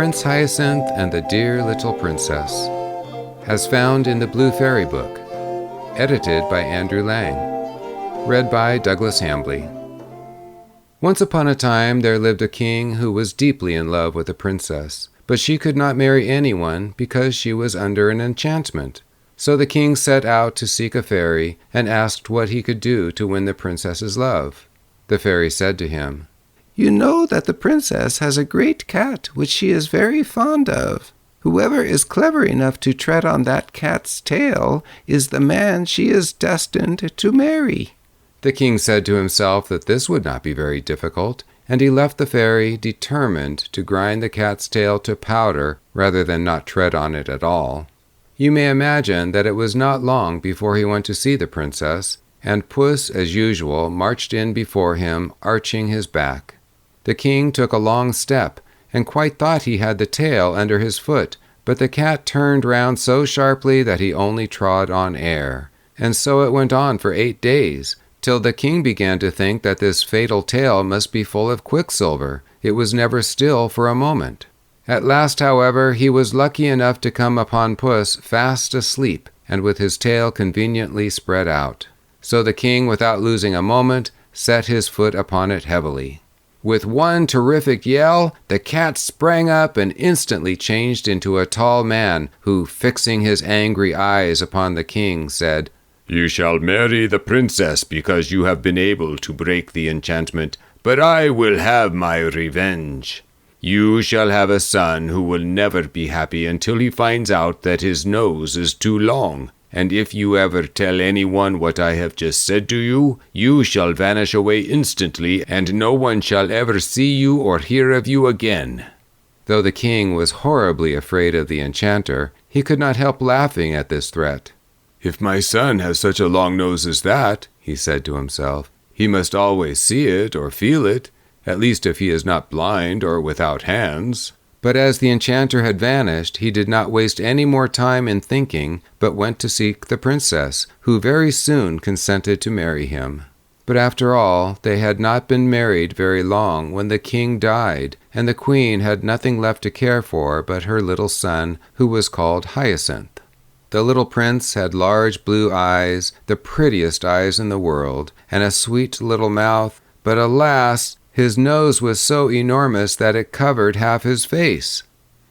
Prince Hyacinth and the Dear Little Princess, as found in the Blue Fairy Book, edited by Andrew Lang, read by Douglas Hambley. Once upon a time there lived a king who was deeply in love with a princess, but she could not marry anyone because she was under an enchantment. So the king set out to seek a fairy and asked what he could do to win the princess's love. The fairy said to him, "You know that the princess has a great cat which she is very fond of. Whoever is clever enough to tread on that cat's tail is the man she is destined to marry." The king said to himself that this would not be very difficult, and he left the fairy determined to grind the cat's tail to powder rather than not tread on it at all. You may imagine that it was not long before he went to see the princess, and Puss, as usual, marched in before him, arching his back. The king took a long step, and quite thought he had the tail under his foot, but the cat turned round so sharply that he only trod on air. And so it went on for 8 days, till the king began to think that this fatal tail must be full of quicksilver. It was never still for a moment. At last, however, he was lucky enough to come upon Puss fast asleep, and with his tail conveniently spread out. So the king, without losing a moment, set his foot upon it heavily. With one terrific yell, the cat sprang up and instantly changed into a tall man, who, fixing his angry eyes upon the king, said, "You shall marry the princess because you have been able to break the enchantment, but I will have my revenge. You shall have a son who will never be happy until he finds out that his nose is too long. And if you ever tell anyone what I have just said to you, you shall vanish away instantly, and no one shall ever see you or hear of you again." Though the king was horribly afraid of the enchanter, he could not help laughing at this threat. "If my son has such a long nose as that," he said to himself, "he must always see it or feel it, at least if he is not blind or without hands." But as the enchanter had vanished, he did not waste any more time in thinking, but went to seek the princess, who very soon consented to marry him. But after all, they had not been married very long when the king died, and the queen had nothing left to care for but her little son, who was called Hyacinth. The little prince had large blue eyes, the prettiest eyes in the world, and a sweet little mouth, but alas, his nose was so enormous that it covered half his face.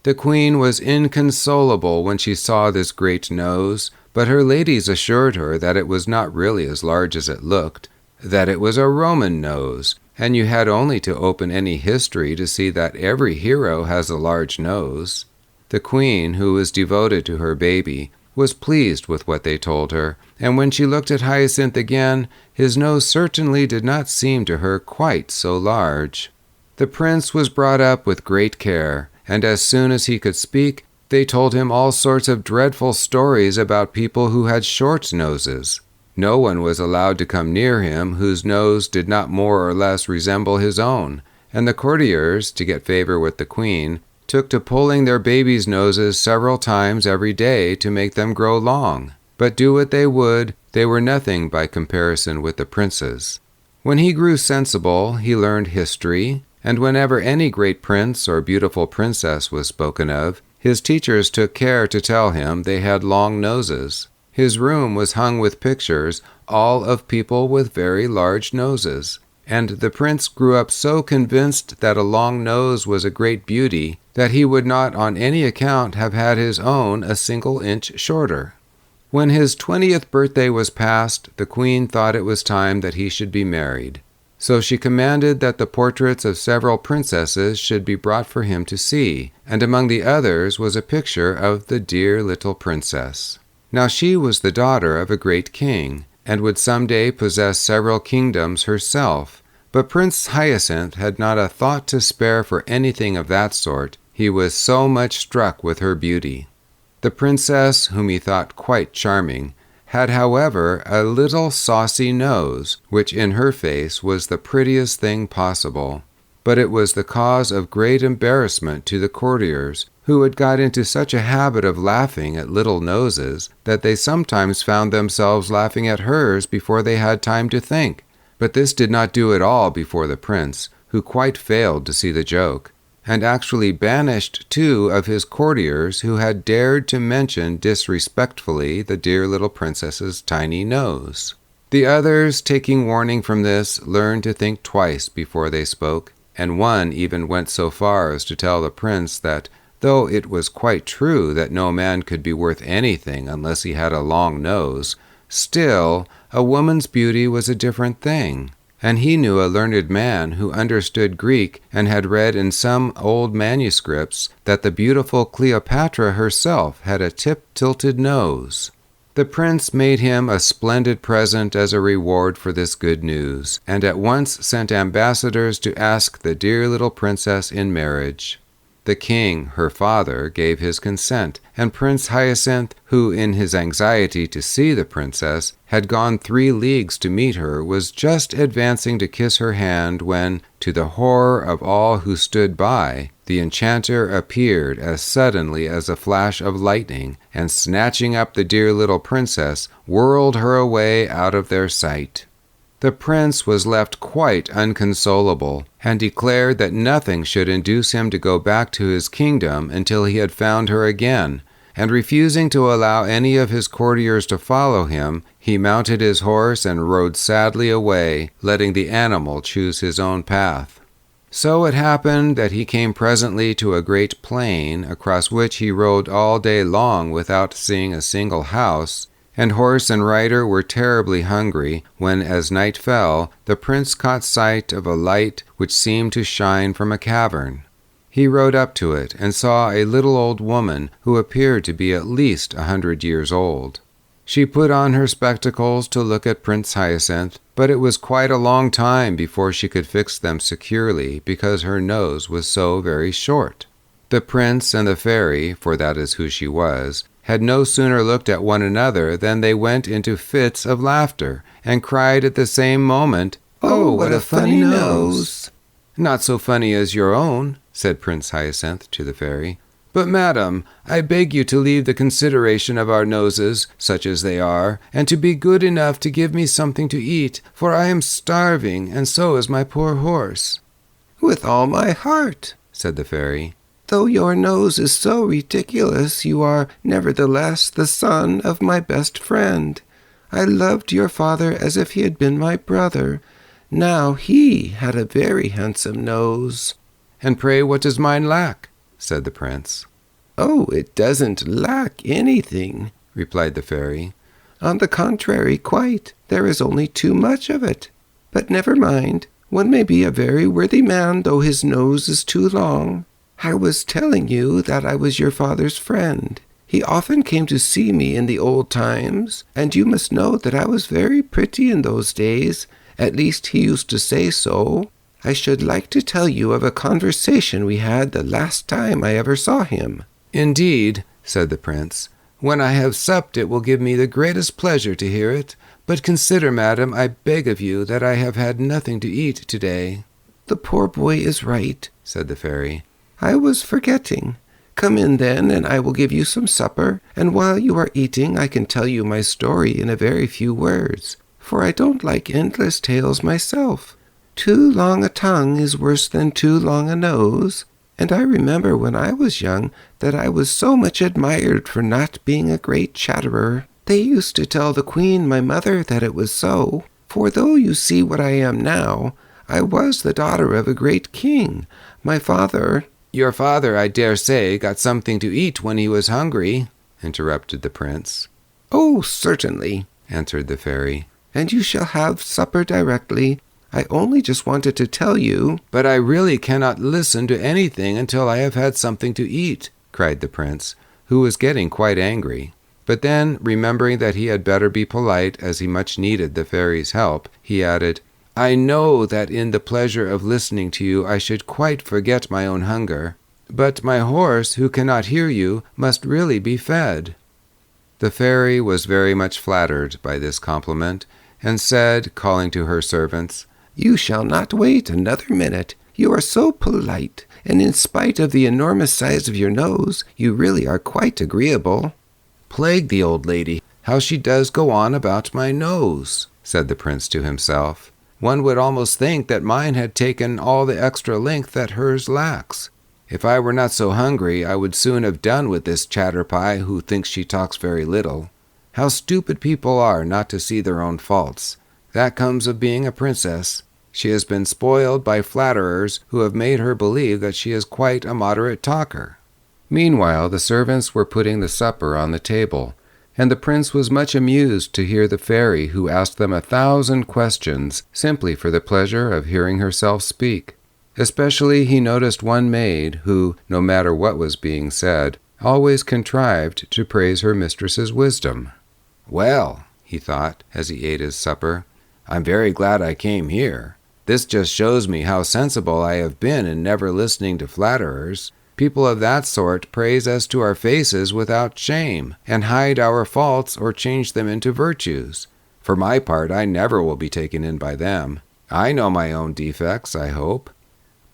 The queen was inconsolable when she saw this great nose, but her ladies assured her that it was not really as large as it looked, that it was a Roman nose, and you had only to open any history to see that every hero has a large nose. The queen, who was devoted to her baby, was pleased with what they told her, and when she looked at Hyacinth again, his nose certainly did not seem to her quite so large. The prince was brought up with great care, and as soon as he could speak, they told him all sorts of dreadful stories about people who had short noses. No one was allowed to come near him whose nose did not more or less resemble his own, and the courtiers, to get favor with the queen, took to pulling their babies' noses several times every day to make them grow long. But do what they would, they were nothing by comparison with the prince's. When he grew sensible, he learned history, and whenever any great prince or beautiful princess was spoken of, his teachers took care to tell him they had long noses. His room was hung with pictures, all of people with very large noses. And the prince grew up so convinced that a long nose was a great beauty that he would not on any account have had his own a single inch shorter. When his 20th birthday was past, the queen thought it was time that he should be married. So she commanded that the portraits of several princesses should be brought for him to see, and among the others was a picture of the dear little princess. Now she was the daughter of a great king, and would some day possess several kingdoms herself. But Prince Hyacinth had not a thought to spare for anything of that sort. He was so much struck with her beauty. The princess, whom he thought quite charming, had, however, a little saucy nose, which in her face was the prettiest thing possible. But it was the cause of great embarrassment to the courtiers, who had got into such a habit of laughing at little noses that they sometimes found themselves laughing at hers before they had time to think. But this did not do at all before the prince, who quite failed to see the joke. and actually banished 2 of his courtiers who had dared to mention disrespectfully the dear little princess's tiny nose. The others, taking warning from this, learned to think twice before they spoke, and one even went so far as to tell the prince that, though it was quite true that no man could be worth anything unless he had a long nose, still, a woman's beauty was a different thing. And he knew a learned man who understood Greek and had read in some old manuscripts that the beautiful Cleopatra herself had a tip-tilted nose. The prince made him a splendid present as a reward for this good news, and at once sent ambassadors to ask the dear little princess in marriage. The king, her father, gave his consent, and Prince Hyacinth, who in his anxiety to see the princess had gone 3 leagues to meet her, was just advancing to kiss her hand when, to the horror of all who stood by, the enchanter appeared as suddenly as a flash of lightning, and snatching up the dear little princess, whirled her away out of their sight. The prince was left quite unconsolable, and declared that nothing should induce him to go back to his kingdom until he had found her again, and refusing to allow any of his courtiers to follow him, he mounted his horse and rode sadly away, letting the animal choose his own path. So it happened that he came presently to a great plain, across which he rode all day long without seeing a single house, and horse and rider were terribly hungry, when, as night fell, the prince caught sight of a light which seemed to shine from a cavern. He rode up to it, and saw a little old woman who appeared to be at least 100 years old. She put on her spectacles to look at Prince Hyacinth, but it was quite a long time before she could fix them securely, because her nose was so very short. The prince and the fairy, for that is who she was, had no sooner looked at one another than they went into fits of laughter, and cried at the same moment, "Oh, what a funny nose!" "Not so funny as your own," said Prince Hyacinth to the fairy. "But, madam, I beg you to leave the consideration of our noses, such as they are, and to be good enough to give me something to eat, for I am starving, and so is my poor horse." "With all my heart," said the fairy. "Though your nose is so ridiculous, you are nevertheless the son of my best friend. I loved your father as if he had been my brother. Now he had a very handsome nose." "And pray what does mine lack?" said the prince. "Oh, it doesn't lack anything," replied the fairy. "On the contrary, quite. There is only too much of it. But never mind. One may be a very worthy man, though his nose is too long. I was telling you that I was your father's friend. He often came to see me in the old times, and you must know that I was very pretty in those days. At least he used to say so. I should like to tell you of a conversation we had the last time I ever saw him." "Indeed," said the prince, "when I have supped it will give me the greatest pleasure to hear it. But consider, madam, I beg of you, that I have had nothing to eat today." "The poor boy is right," said the fairy. "I was forgetting. Come in then, and I will give you some supper, and while you are eating I can tell you my story in a very few words, for I don't like endless tales myself. Too long a tongue is worse than too long a nose, and I remember when I was young that I was so much admired for not being a great chatterer. They used to tell the queen, my mother, that it was so, for though you see what I am now, I was the daughter of a great king. My father—" "Your father, I dare say, got something to eat when he was hungry," interrupted the prince. "Oh, certainly," answered the fairy, "and you shall have supper directly. I only just wanted to tell you—" "But I really cannot listen to anything until I have had something to eat," cried the prince, who was getting quite angry. But then, remembering that he had better be polite, as he much needed the fairy's help, he added, "I know that in the pleasure of listening to you I should quite forget my own hunger. But my horse, who cannot hear you, must really be fed." The fairy was very much flattered by this compliment, and said, calling to her servants, "You shall not wait another minute. You are so polite, and in spite of the enormous size of your nose, you really are quite agreeable." "Plague the old lady, how she does go on about my nose," said the prince to himself. "One would almost think that mine had taken all the extra length that hers lacks. If I were not so hungry, I would soon have done with this chatterpie who thinks she talks very little. How stupid people are not to see their own faults. That comes of being a princess. She has been spoiled by flatterers who have made her believe that she is quite a moderate talker." Meanwhile, the servants were putting the supper on the table, and the prince was much amused to hear the fairy who asked them 1,000 questions simply for the pleasure of hearing herself speak. Especially he noticed one maid who, no matter what was being said, always contrived to praise her mistress's wisdom. "Well," he thought as he ate his supper, "I'm very glad I came here. This just shows me how sensible I have been in never listening to flatterers. People of that sort praise us to our faces without shame, and hide our faults or change them into virtues. For my part, I never will be taken in by them. I know my own defects, I hope."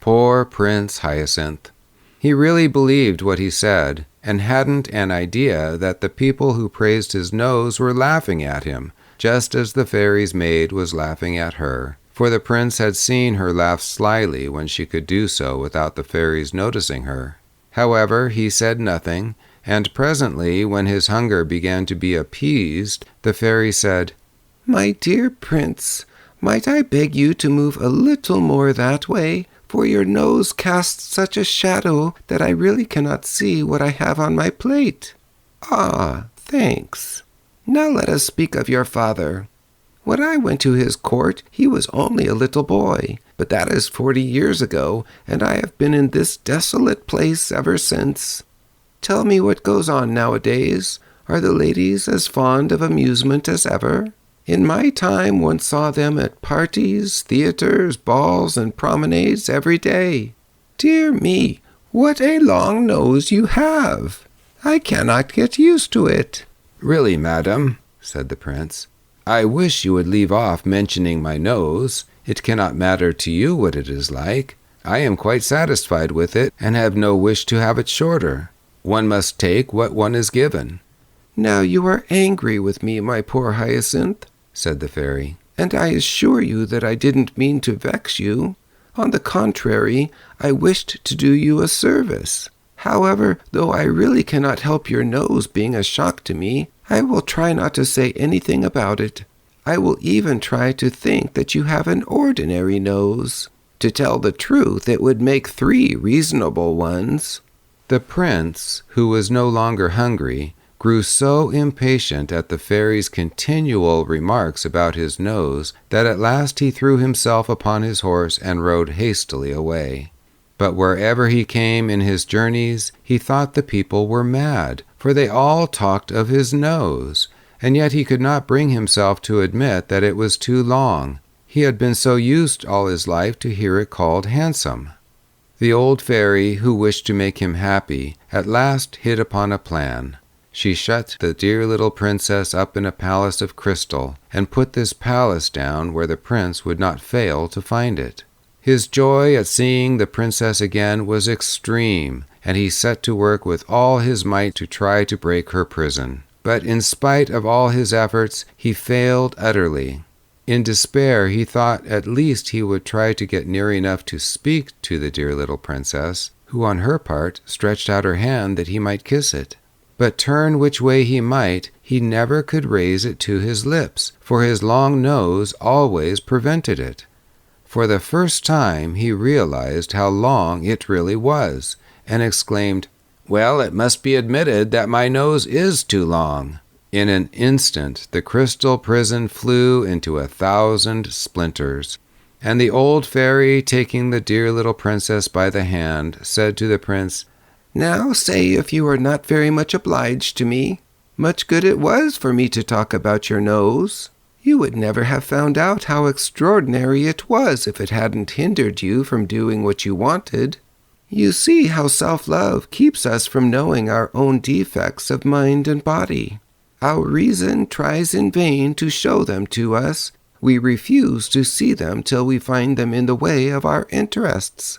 Poor Prince Hyacinth. He really believed what he said, and hadn't an idea that the people who praised his nose were laughing at him, just as the fairy's maid was laughing at her, for the prince had seen her laugh slyly when she could do so without the fairy's noticing her. However, he said nothing, and presently, when his hunger began to be appeased, the fairy said, "My dear prince, might I beg you to move a little more that way? For your nose casts such a shadow that I really cannot see what I have on my plate." "Ah, thanks. Now let us speak of your father. When I went to his court, he was only a little boy, but that is 40 years ago, and I have been in this desolate place ever since. Tell me what goes on nowadays. Are the ladies as fond of amusement as ever? In my time one saw them at parties, theaters, balls, and promenades every day. Dear me, what a long nose you have! I cannot get used to it." "Really, madam," said the prince, "I wish you would leave off mentioning my nose. It cannot matter to you what it is like. I am quite satisfied with it, and have no wish to have it shorter. One must take what one is given." "Now you are angry with me, my poor Hyacinth," said the fairy, "and I assure you that I didn't mean to vex you. On the contrary, I wished to do you a service. However, though I really cannot help your nose being a shock to me, I will try not to say anything about it. I will even try to think that you have an ordinary nose. To tell the truth, it would make 3 reasonable ones." The prince, who was no longer hungry, grew so impatient at the fairy's continual remarks about his nose that at last he threw himself upon his horse and rode hastily away. But wherever he came in his journeys, he thought the people were mad, for they all talked of his nose, and yet he could not bring himself to admit that it was too long. He had been so used all his life to hear it called handsome. The old fairy, who wished to make him happy, at last hit upon a plan. She shut the dear little princess up in a palace of crystal, and put this palace down where the prince would not fail to find it. His joy at seeing the princess again was extreme, and he set to work with all his might to try to break her prison. But in spite of all his efforts, he failed utterly. In despair, he thought at least he would try to get near enough to speak to the dear little princess, who on her part stretched out her hand that he might kiss it. But turn which way he might, he never could raise it to his lips, for his long nose always prevented it. For the first time he realized how long it really was, and exclaimed, "Well, it must be admitted that my nose is too long." In an instant the crystal prison flew into 1,000 splinters, and the old fairy, taking the dear little princess by the hand, said to the prince, "Now say if you are not very much obliged to me. Much good it was for me to talk about your nose. You would never have found out how extraordinary it was if it hadn't hindered you from doing what you wanted. You see how self-love keeps us from knowing our own defects of mind and body. Our reason tries in vain to show them to us. We refuse to see them till we find them in the way of our interests."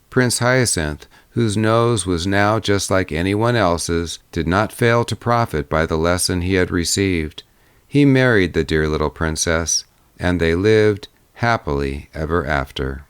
Prince Hyacinth, whose nose was now just like anyone else's, did not fail to profit by the lesson he had received. He married the dear little princess, and they lived happily ever after.